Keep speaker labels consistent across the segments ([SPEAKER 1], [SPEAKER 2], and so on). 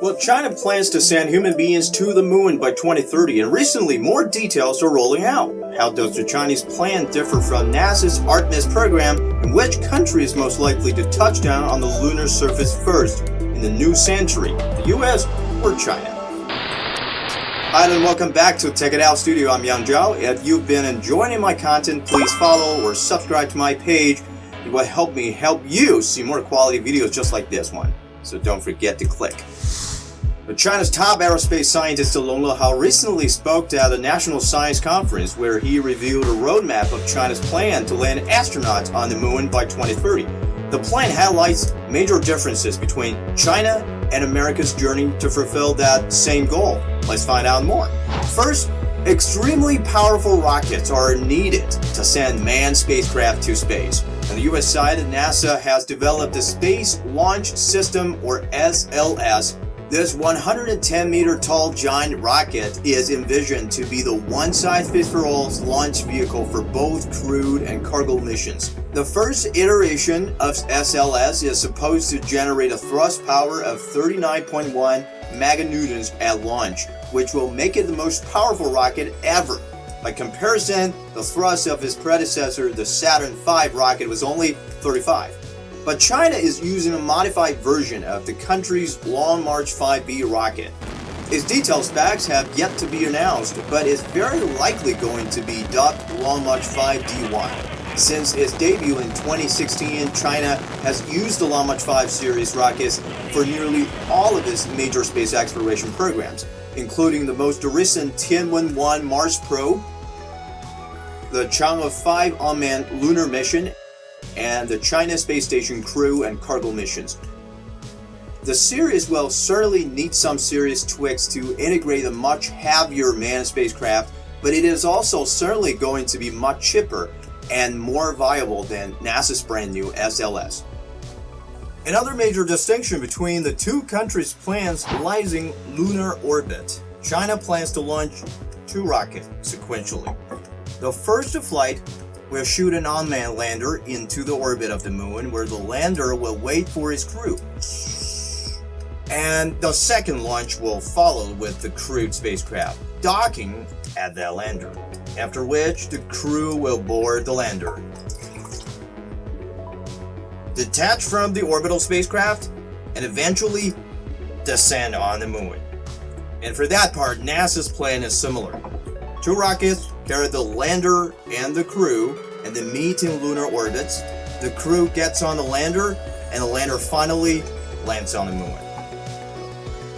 [SPEAKER 1] Well, China plans to send human beings to the moon by 2030, and recently more details are rolling out. How does the Chinese plan differ from NASA's Artemis program, and which country is most likely to touch down on the lunar surface first in the new century, the US or China? Hi and welcome back to Check It Out Studio. I'm Yang Zhao. If you've been enjoying my content, please follow or subscribe to my page. It will help me help you see more quality videos just like this one. So don't forget to click. But China's top aerospace scientist Long Lehao recently spoke at a national science conference where he revealed a roadmap of China's plan to land astronauts on the moon by 2030. The plan highlights major differences between China and America's journey to fulfill that same goal. Let's find out more. First, extremely powerful rockets are needed to send manned spacecraft to space. On the US side, NASA has developed the Space Launch System, or SLS. This 110-meter tall giant rocket is envisioned to be the one-size-fits-all launch vehicle for both crewed and cargo missions. The first iteration of SLS is supposed to generate a thrust power of 39.1 meganewtons at launch, which will make it the most powerful rocket ever. By comparison, the thrust of its predecessor, the Saturn V rocket, was only 35. But China is using a modified version of the country's Long March 5B rocket. Its detailed specs have yet to be announced, but it's very likely going to be dubbed Long March 5D1. Since its debut in 2016, China has used the Long March 5 series rockets for nearly all of its major space exploration programs, including the most recent Tianwen-1 Mars probe, the Chang-e 5 unmanned lunar mission, and the China Space Station crew and cargo missions. The series will certainly need some serious tweaks to integrate a much heavier manned spacecraft, but it is also certainly going to be much cheaper and more viable than NASA's brand new SLS. Another major distinction between the two countries' plans lies in lunar orbit. China plans to launch two rockets sequentially. The first flight will shoot an unmanned lander into the orbit of the moon, where the lander will wait for its crew. And the second launch will follow with the crewed spacecraft docking at that lander, after which the crew will board the lander, detach from the orbital spacecraft, and eventually descend on the moon. And for that part, NASA's plan is similar. Two rockets carry the lander and the crew, and they meet in lunar orbits. The crew gets on the lander, and the lander finally lands on the moon.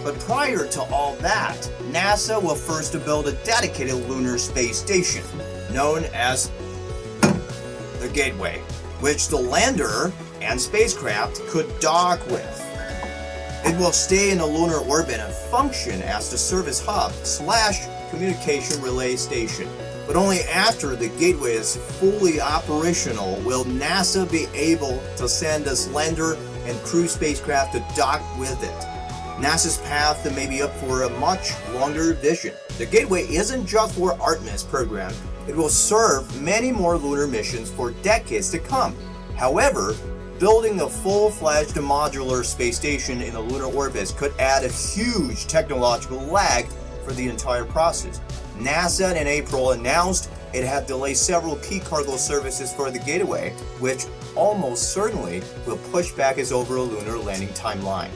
[SPEAKER 1] But prior to all that, NASA will first build a dedicated lunar space station, known as the Gateway, which the lander and spacecraft could dock with. It will stay in the lunar orbit and function as the service hub / communication relay station. But only after the Gateway is fully operational will NASA be able to send this lander and crew spacecraft to dock with it. NASA's path may be up for a much longer vision. The Gateway isn't just for Artemis program. It will serve many more lunar missions for decades to come. However, building a full-fledged modular space station in the lunar orbits could add a huge technological lag for the entire process. NASA in April announced it had delayed several key cargo services for the Gateway, which almost certainly will push back its overall lunar landing timeline.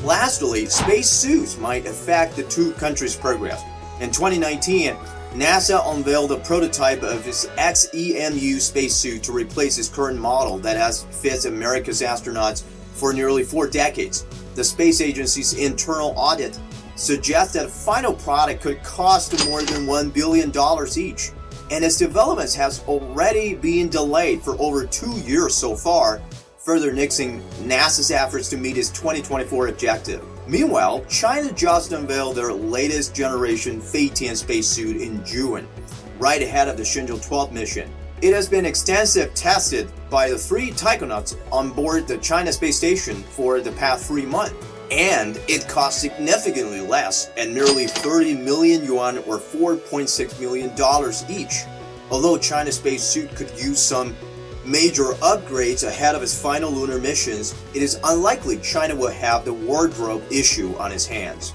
[SPEAKER 1] Lastly, space suits might affect the two countries' progress. In 2019, NASA unveiled a prototype of its XEMU spacesuit to replace its current model that has fit America's astronauts for nearly 4 decades. The space agency's internal audit suggests that the final product could cost more than $1 billion each, and its development has already been delayed for over 2 years so far, further nixing NASA's efforts to meet its 2024 objective. Meanwhile, China just unveiled their latest generation Fei-Tian spacesuit in June, right ahead of the Shenzhou 12 mission. It has been extensively tested by the 3 taikonauts on board the China space station for the past 3 months, and it costs significantly less at nearly 30 million yuan or $4.6 million each. Although China's spacesuit could use some major upgrades ahead of its final lunar missions, it is unlikely China will have the wardrobe issue on its hands.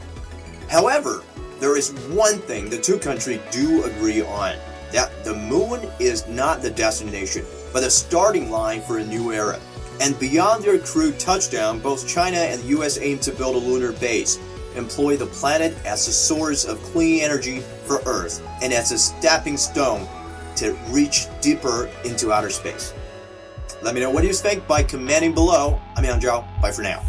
[SPEAKER 1] However, there is one thing the two countries do agree on, that the moon is not the destination, but the starting line for a new era. And beyond their crewed touchdown, both China and the US aim to build a lunar base, employ the planet as a source of clean energy for Earth, and as a stepping stone to reach deeper into outer space. Let me know what you think by commenting below. I'm Yang Zhao. Bye for now.